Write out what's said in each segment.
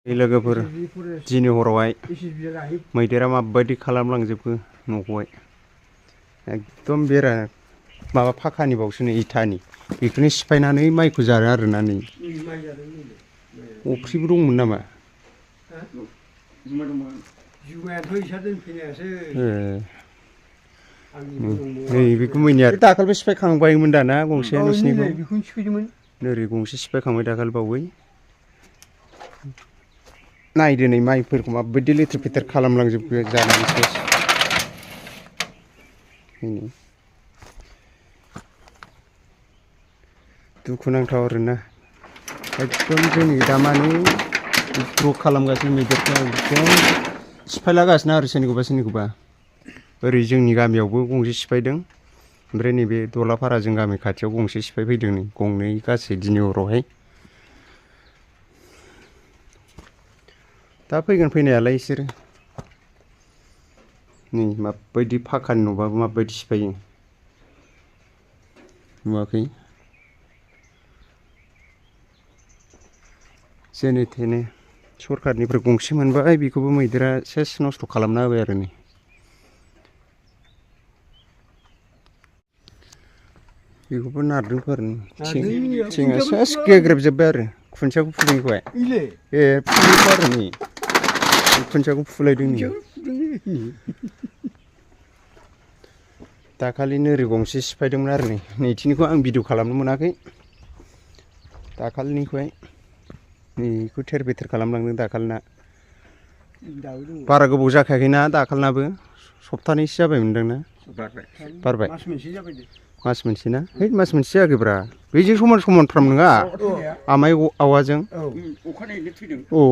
लोगोफोर दिनै हरावहाय मैदेरा माबायदि खालामलांजोबखो न'खौहाय एकदम बेरा माबा फाखानि बावसो नै इथानि बेखौनो सिफायनानै माइखौ जादों आरोना नै अफ्रिबो दंमोन नामा जुमायाथ' इसा दोनफैनायासो नै बेखौ मैया दाखालिबो सिफायखांबायमोन दाना गंसे नोंसिनिखौ बेखौनो सिफायदोंमोन नोरै गंसे सिफायखांबाय दाखालि बावै नायदो नै माइफोरखौ माबायदि लेथेर फेथेर खालामलांजोबखो जानानै सेस दुखुनांथाव आरोना एकदम जोंनि दा माने द्र' खालामगासिनो मैदेरफ्रा एकदम सिफायलागासिनो आरो सोरनिखौबा ओरै जोंनि गामियावबो गंसे सिफायदों ओमफ्राय नैबे दलापारा जों गामि खाथियाव गंसे सिफायफैदों नै गंनै गासै दिनै हरावहाय दा फैगोन फैनायालाय इसोरो नै माबायदि फाखानि न'बाबो माबायदि सिफायो नुवाखै जेने थेने सरखारनिफ्राय गंसे मोनबाय बेखौबो मैदेरा सेस नस्थ' खालामना होबाय आरो नै बेखौबो नारदोंफोर थिङा सेस गेग्रेबजोब्बाय आरो खुन्थियाखौ फुदोंखौहाय ए फुदोंथ' आरो नै खुन्थियाखौ फुलायदों नै दाखालि नोरै गंसे सिफायदोंमोन आरो नै नैथिनिखौ आं भिडिअ खालामनो मोनाखै दाखालिनिखौहाय नैखौ थेर बेथेर खालामलांदों दाखालिना बारा गोबाव जाखायाखैना दाखालिनाबो सप्तानैसो जाबायमोनदां ना बारबाय मास मोनसे ना है मास मोनसे जायाखैब्रा बेजों समान समानफ्राम नङा आमाइ आवाजों औ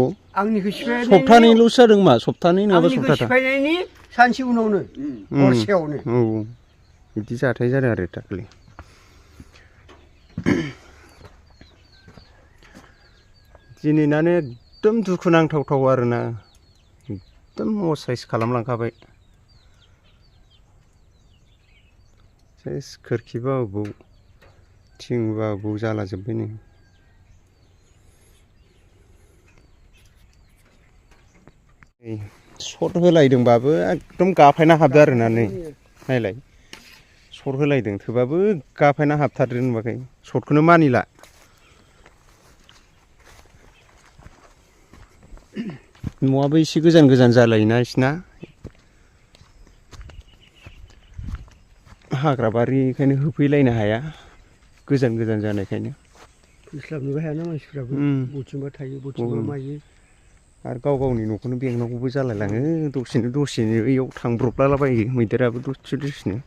सप्तानैल'सो जादों मा सप्तानै नङाबा सप्ताथाम सिफायनायनि सानसे उनावनो हरसेयावनो औ बिदि जाथाय जादों आरो दाखालि दिनैनानो एकदम दुखुनांथाव आरोना एकदम असाइस खालामलांखाबाय सेस खोरखिबा अबाव थिंबा अबाव जालाजोब्बाय नै सर्ट होलायदोंबाबो एकदम गाफायना हाबदों आरोना नै नायलाय सर्ट होलायदों थेवबाबो गाफायना हाबथारदों नुवाखै सर्टखौनो मानिला न'आबो एसे गोजान गोजान जालायोना बिसिना हाग्रा बारि बेखायनो होफैलायनो हाया गोजान गोजान जानायखायनो फैस्लाबनोबो हायाना मानसिफ्राबो बथिंबा थायो बथिंबा मायो आरो गाव गावनि न'खौनो बेंनांगौबो जालायलाङो दसेनो बैयाव थांब्रबलाबायो मैदेराबो दसेनो